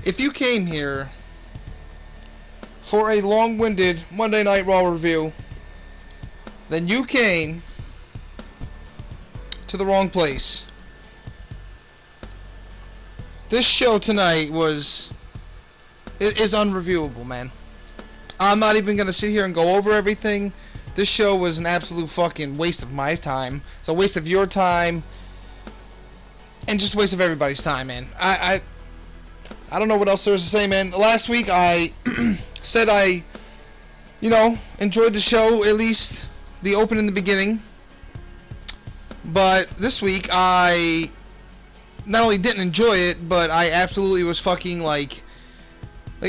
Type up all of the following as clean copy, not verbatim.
If you came here for a long-winded Monday Night Raw review, then you came to the wrong place. This show tonight is unreviewable, man. I'm not even going to sit here and go over everything. This show was an absolute fucking waste of my time. It's a waste of your time. And just a waste of everybody's time, man. I don't know what else there is to say, man. Last week I said I enjoyed the show, at least the open and the beginning. But this week I not only didn't enjoy it, but I absolutely was fucking like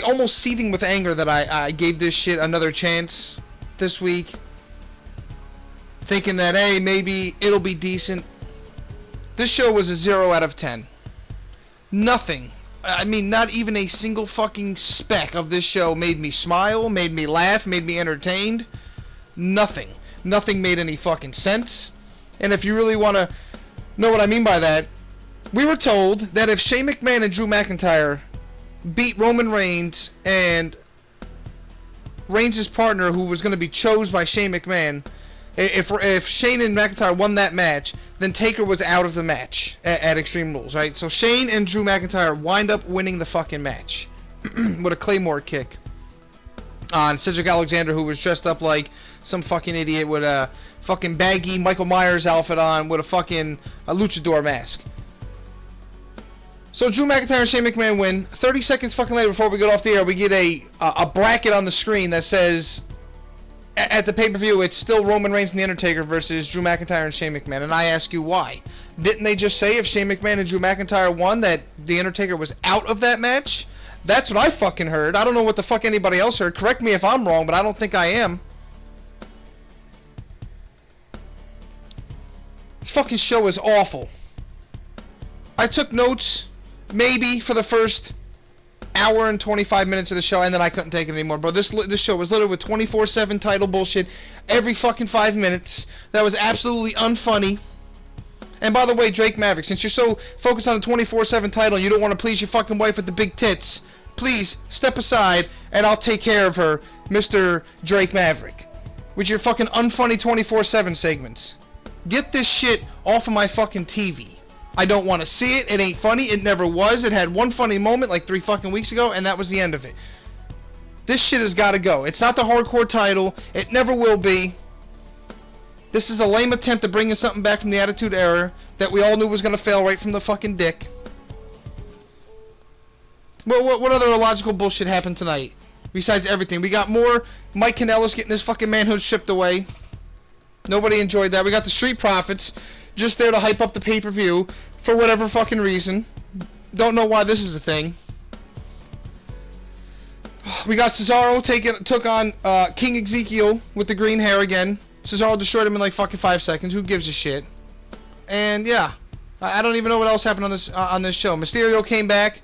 almost seething with anger that I gave this shit another chance this week. Thinking that, hey, maybe it'll be decent. This show was a 0 out of 10. Nothing. I mean, not even a single fucking speck of this show made me smile, made me laugh, made me entertained. Nothing. Nothing made any fucking sense. And if you really want to know what I mean by that, we were told that if Shane McMahon and Drew McIntyre beat Roman Reigns and Reigns' partner, who was going to be chosen by Shane McMahon, if Shane and McIntyre won that match, then Taker was out of the match at Extreme Rules, right? So Shane and Drew McIntyre wind up winning the fucking match with a Claymore kick on Cedric Alexander, who was dressed up like some fucking idiot with a fucking baggy Michael Myers outfit on with a luchador mask. So Drew McIntyre and Shane McMahon win. 30 seconds fucking later, before we get off the air, we get a bracket on the screen that says, at the pay-per-view, it's still Roman Reigns and The Undertaker versus Drew McIntyre and Shane McMahon. And I ask you why. Didn't they just say if Shane McMahon and Drew McIntyre won that The Undertaker was out of that match? That's what I fucking heard. I don't know what the fuck anybody else heard. Correct me if I'm wrong, but I don't think I am. This fucking show is awful. I took notes, maybe, for the first hour and 25 minutes of the show, and then I couldn't take it anymore, bro. This show was littered with 24/7 title bullshit every fucking 5 minutes. That was absolutely unfunny. And by the way, Drake Maverick, since you're so focused on the 24/7 title and you don't want to please your fucking wife with the big tits, please step aside and I'll take care of her, Mr. Drake Maverick, with your fucking unfunny 24/7 segments. Get this shit off of my fucking TV. I don't want to see it. It ain't funny. It never was. It had one funny moment like 3 fucking weeks ago, and that was the end of it. This shit has got to go. It's not the hardcore title. It never will be. This is a lame attempt at bringing something back from the Attitude Era that we all knew was going to fail right from the fucking dick. What other illogical bullshit happened tonight? Besides everything. We got more Mike Kanellis getting his fucking manhood stripped away. Nobody enjoyed that. We got the Street Profits just there to hype up the pay-per-view for whatever fucking reason. Don't know why this is a thing. We got Cesaro took on King Ezekiel with the green hair again. Cesaro destroyed him in like fucking 5 seconds. Who gives a shit? And yeah, I don't even know what else happened on this show. Mysterio came back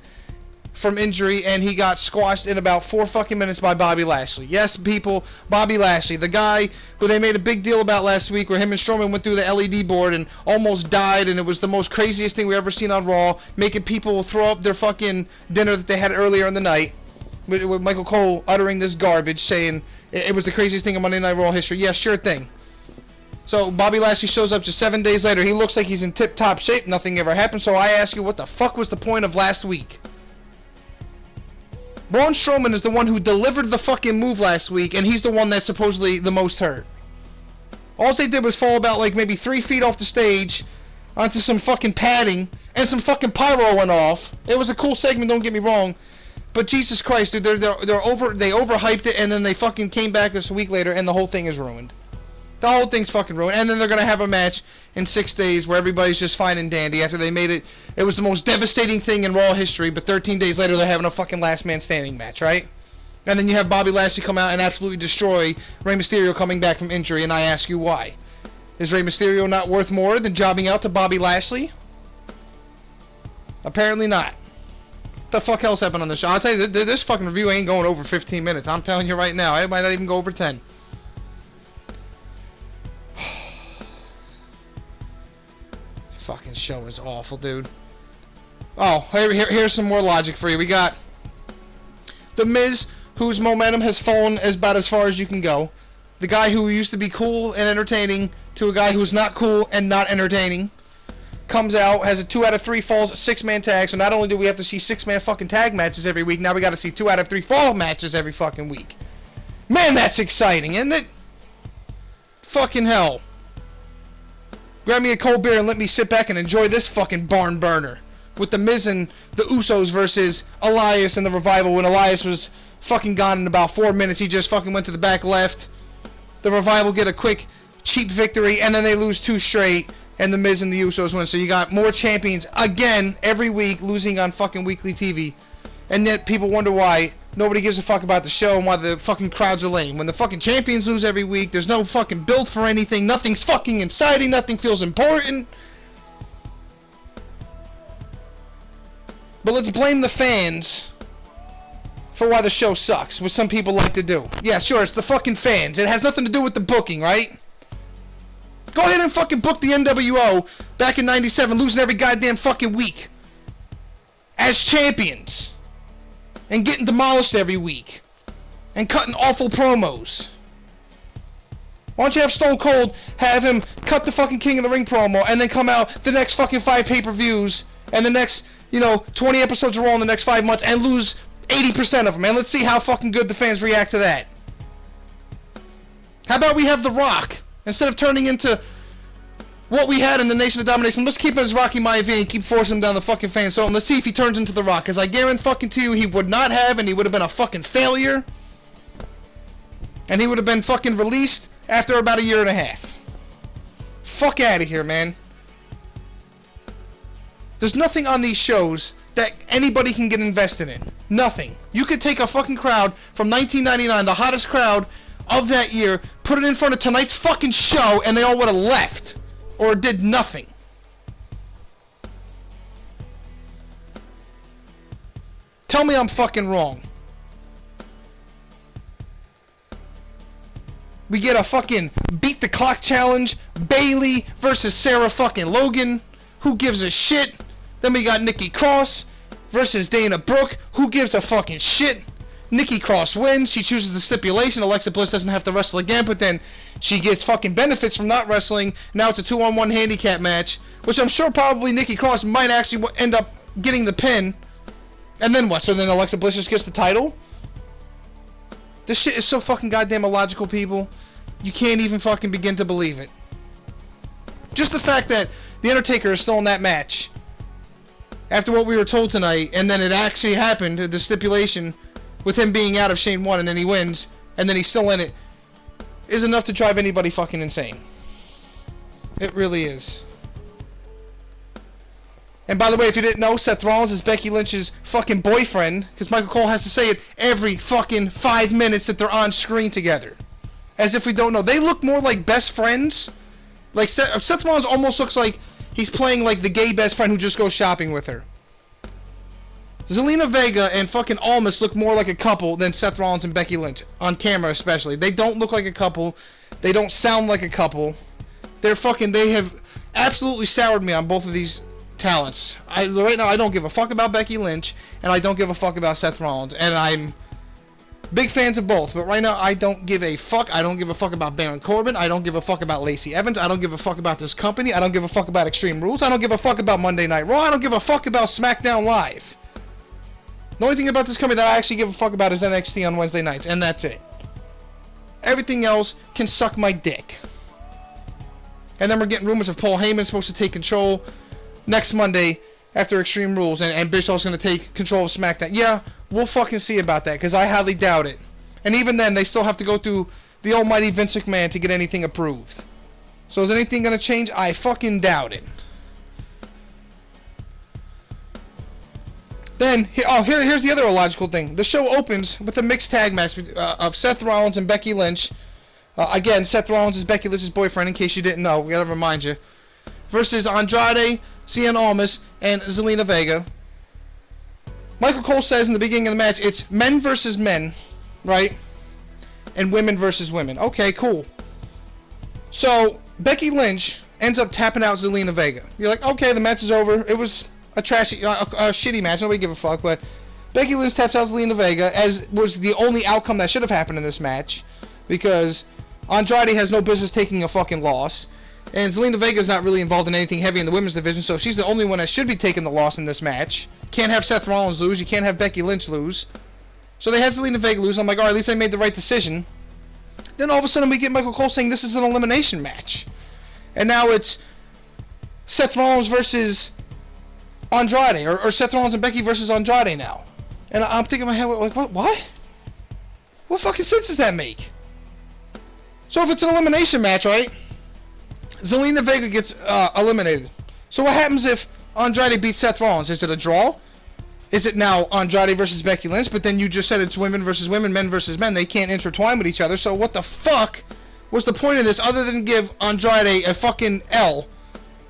from injury and he got squashed in about 4 fucking minutes by Bobby Lashley. Yes, people, Bobby Lashley, the guy who they made a big deal about last week, where him and Strowman went through the LED board and almost died, and it was the most craziest thing we ever seen on Raw, making people throw up their fucking dinner that they had earlier in the night, with Michael Cole uttering this garbage, saying it was the craziest thing in Monday Night Raw history. Yeah, sure thing. So Bobby Lashley shows up just 7 days later. He looks like he's in tip-top shape. Nothing ever happened. So I ask you, what the fuck was the point of last week? Braun Strowman is the one who delivered the fucking move last week, and he's the one that's supposedly the most hurt. All they did was fall about like maybe 3 feet off the stage onto some fucking padding, and some fucking pyro went off. It was a cool segment, don't get me wrong, but Jesus Christ, dude, they overhyped it, and then they fucking came back this a week later, and the whole thing is ruined. The whole thing's fucking ruined. And then they're gonna have a match in 6 days where everybody's just fine and dandy after they made it. It was the most devastating thing in Raw history, but 13 days later they're having a fucking last man standing match, right? And then you have Bobby Lashley come out and absolutely destroy Rey Mysterio coming back from injury, and I ask you why. Is Rey Mysterio not worth more than jobbing out to Bobby Lashley? Apparently not. What the fuck else happened on the show? I'll tell you, this fucking review ain't going over 15 minutes. I'm telling you right now. It might not even go over 10. Fucking show is awful, dude. Oh, here's some more logic for you. We got The Miz, whose momentum has fallen about as far as you can go. The guy who used to be cool and entertaining to a guy who's not cool and not entertaining. Comes out, has a 2 out of 3 falls, 6-man tag. So not only do we have to see 6-man fucking tag matches every week, now we got to see 2 out of 3 fall matches every fucking week. Man, that's exciting, isn't it? Fucking hell. Grab me a cold beer and let me sit back and enjoy this fucking barn burner. With the Miz and the Usos versus Elias and the Revival, when Elias was fucking gone in about 4 minutes. He just fucking went to the back left. The Revival get a quick, cheap victory, and then they lose 2 straight. And the Miz and the Usos win. So you got more champions again every week losing on fucking weekly TV. And yet people wonder why nobody gives a fuck about the show and why the fucking crowds are lame. When the fucking champions lose every week, there's no fucking build for anything. Nothing's fucking exciting. Nothing feels important. But let's blame the fans for why the show sucks, which some people like to do. Yeah, sure, it's the fucking fans. It has nothing to do with the booking, right? Go ahead and fucking book the NWO back in 97, losing every goddamn fucking week. As champions. And getting demolished every week. And cutting awful promos. Why don't you have Stone Cold have him cut the fucking King of the Ring promo and then come out the next fucking 5 pay-per-views and the next, 20 episodes of Raw in the next 5 months and lose 80% of them. And let's see how fucking good the fans react to that. How about we have The Rock? Instead of turning into what we had in the Nation of Domination, let's keep it as Rocky Maivia and keep forcing him down the fucking fan zone. Let's see if he turns into The Rock, because I guarantee you he would not have, and he would have been a fucking failure. And he would have been fucking released after about 1.5 years. Fuck out of here, man. There's nothing on these shows that anybody can get invested in. Nothing. You could take a fucking crowd from 1999, the hottest crowd of that year, put it in front of tonight's fucking show, and they all would have left. Or did nothing. Tell me I'm fucking wrong. We get a fucking beat the clock challenge. Bayley versus Sarah fucking Logan. Who gives a shit? Then we got Nikki Cross versus Dana Brooke. Who gives a fucking shit? Nikki Cross wins. She chooses the stipulation. Alexa Bliss doesn't have to wrestle again, but then she gets fucking benefits from not wrestling. Now it's a 2-on-1 handicap match, which I'm sure probably Nikki Cross might actually end up getting the pin. And then what? So then Alexa Bliss just gets the title? This shit is so fucking goddamn illogical, people. You can't even fucking begin to believe it. Just the fact that The Undertaker is still in that match after what we were told tonight, and then it actually happened, the stipulation with him being out if Shane won, and then he wins, and then he's still in it, is enough to drive anybody fucking insane. It really is. And by the way, if you didn't know, Seth Rollins is Becky Lynch's fucking boyfriend, because Michael Cole has to say it every fucking 5 minutes that they're on screen together. As if we don't know. They look more like best friends. Like, Seth Rollins almost looks like he's playing like the gay best friend who just goes shopping with her. Zelina Vega and fucking Almas look more like a couple than Seth Rollins and Becky Lynch. On camera, especially. They don't look like a couple. They don't sound like a couple. They have absolutely soured me on both of these talents. Right now, I don't give a fuck about Becky Lynch, and I don't give a fuck about Seth Rollins. And I'm big fans of both, but right now, I don't give a fuck. I don't give a fuck about Baron Corbin. I don't give a fuck about Lacey Evans. I don't give a fuck about this company. I don't give a fuck about Extreme Rules. I don't give a fuck about Monday Night Raw. I don't give a fuck about SmackDown Live. The only thing about this company that I actually give a fuck about is NXT on Wednesday nights, and that's it. Everything else can suck my dick. And then we're getting rumors of Paul Heyman supposed to take control next Monday after Extreme Rules, and Bischoff's going to take control of SmackDown. Yeah, we'll fucking see about that, because I highly doubt it. And even then, they still have to go through the almighty Vince McMahon to get anything approved. So is anything going to change? I fucking doubt it. Then, here's the other illogical thing. The show opens with a mixed tag match of Seth Rollins and Becky Lynch. Again, Seth Rollins is Becky Lynch's boyfriend, in case you didn't know. We gotta remind you. Versus Andrade, Cien Almas, and Zelina Vega. Michael Cole says in the beginning of the match, it's men versus men, right? And women versus women. Okay, cool. So, Becky Lynch ends up tapping out Zelina Vega. You're like, okay, the match is over. It was a trashy, a shitty match. Nobody give a fuck, but Becky Lynch taps out Zelina Vega, as was the only outcome that should have happened in this match, because Andrade has no business taking a fucking loss, and Zelina Vega's not really involved in anything heavy in the women's division, so she's the only one that should be taking the loss in this match. Can't have Seth Rollins lose, you can't have Becky Lynch lose. So they had Zelina Vega lose, I'm like, alright, at least I made the right decision. Then all of a sudden we get Michael Cole saying this is an elimination match. And now it's Seth Rollins versus Andrade, or Seth Rollins and Becky versus Andrade now. And I'm thinking in my head, like, what? What fucking sense does that make? So if it's an elimination match, right? Zelina Vega gets eliminated. So what happens if Andrade beats Seth Rollins? Is it a draw? Is it now Andrade versus Becky Lynch? But then you just said it's women versus women, men versus men. They can't intertwine with each other. So what the fuck was the point of this other than give Andrade a fucking L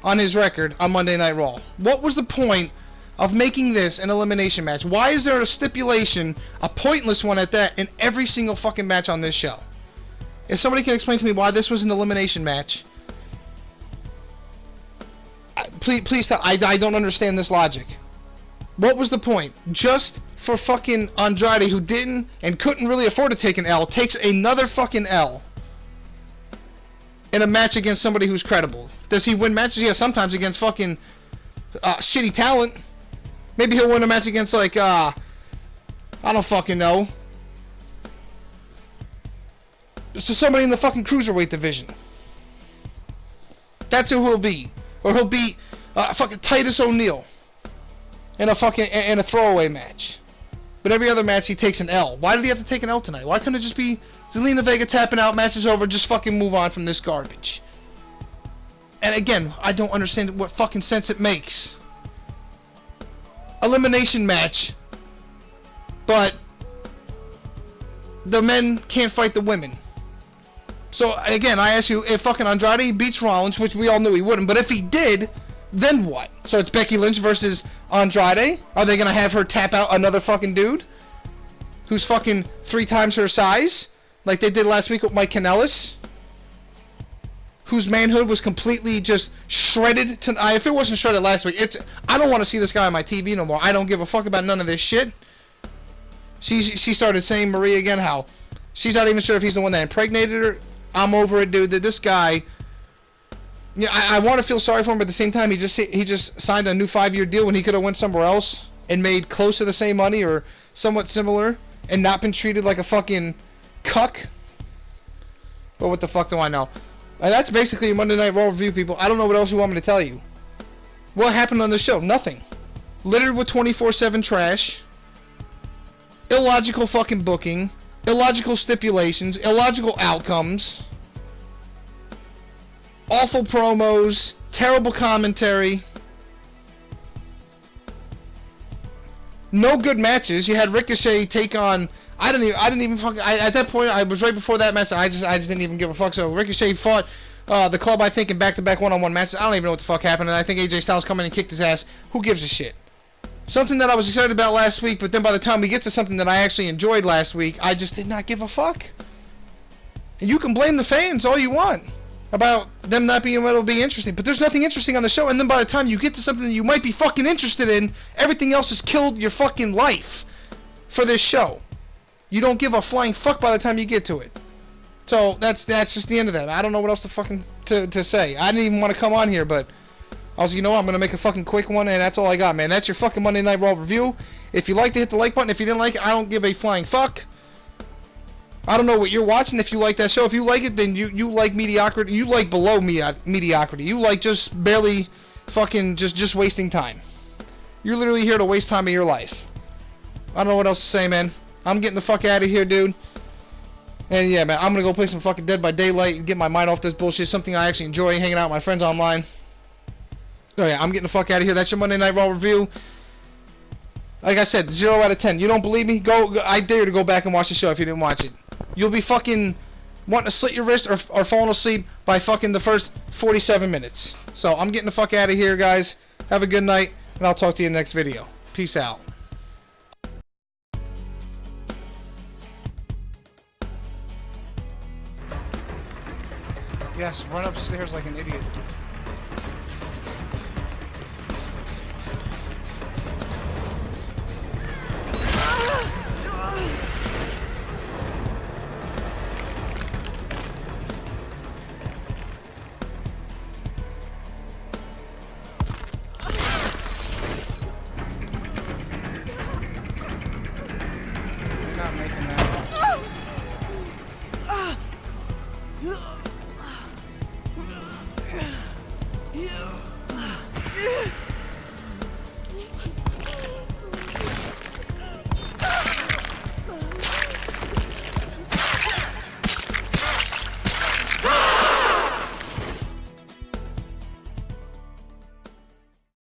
on his record on Monday Night Raw? What was the point of making this an elimination match? Why is there a stipulation, a pointless one at that, in every single fucking match on this show? If somebody can explain to me why this was an elimination match, please tell. I don't understand this logic. What was the point? Just for fucking Andrade, who didn't and couldn't really afford to take an L, takes another fucking L in a match against somebody who's credible. Does he win matches? Yeah, sometimes against fucking shitty talent. Maybe he'll win a match against, like, I don't fucking know. So somebody in the fucking cruiserweight division. That's who he'll be. Or he'll beat fucking Titus O'Neil in a throwaway match. But every other match he takes an L. Why did he have to take an L tonight? Why couldn't it just be Zelina Vega tapping out, match is over, just fucking move on from this garbage? And again, I don't understand what fucking sense it makes. Elimination match, but the men can't fight the women. So again, I ask you, if fucking Andrade beats Rollins, which we all knew he wouldn't, but if he did, then what? So it's Becky Lynch versus Andrade? Are they gonna have her tap out another fucking dude who's fucking 3 times her size, like they did last week with Mike Kanellis, whose manhood was completely just shredded tonight? If it wasn't shredded last week, I don't want to see this guy on my TV no more. I don't give a fuck about none of this shit. She started saying, Marie, again, how she's not even sure if he's the one that impregnated her. I'm over it, dude. That this guy, yeah, I want to feel sorry for him, but at the same time, he just signed a new 5-year deal when he could have went somewhere else and made close to the same money or somewhat similar and not been treated like a fucking cuck. But what the fuck do I know? And that's basically a Monday Night Raw review, people. I don't know what else you want me to tell you. What happened on the show? Nothing. Littered with 24/7 trash. Illogical fucking booking. Illogical stipulations. Illogical outcomes. Awful promos. Terrible commentary. No good matches. You had Ricochet take on... I didn't even fucking... at that point, I was right before that match. I just didn't even give a fuck. So Ricochet fought the Club, I think, in back-to-back one-on-one matches. I don't even know what the fuck happened. And I think AJ Styles come in and kicked his ass. Who gives a shit? Something that I was excited about last week, but then by the time we get to something that I actually enjoyed last week, I just did not give a fuck. And you can blame the fans all you want about them not being able to be interesting, but there's nothing interesting on the show. And then by the time you get to something that you might be fucking interested in, everything else has killed your fucking life for this show. You don't give a flying fuck by the time you get to it. So that's just the end of that. I don't know what else to fucking to say. I didn't even want to come on here, but I was, you know what, I'm gonna make a fucking quick one, and that's all I got, man. That's your fucking Monday Night Raw review. If you liked it, hit the like button. If you didn't like it, I don't give a flying fuck. I don't know what you're watching. If you like that show, if you like it, then you like mediocrity. You like below mediocrity. You like just barely fucking just wasting time. You're literally here to waste time of your life. I don't know what else to say, man. I'm getting the fuck out of here, dude. And yeah, man, I'm gonna go play some fucking Dead by Daylight and get my mind off this bullshit. Something I actually enjoy, hanging out with my friends online. Oh yeah, I'm getting the fuck out of here. That's your Monday Night Raw review. Like I said, 0 out of 10. You don't believe me? Go. I dare you to go back and watch the show if you didn't watch it. You'll be fucking wanting to slit your wrist or falling asleep by fucking the first 47 minutes. So I'm getting the fuck out of here, guys. Have a good night, and I'll talk to you in the next video. Peace out. Yes, run upstairs like an idiot. Not making that.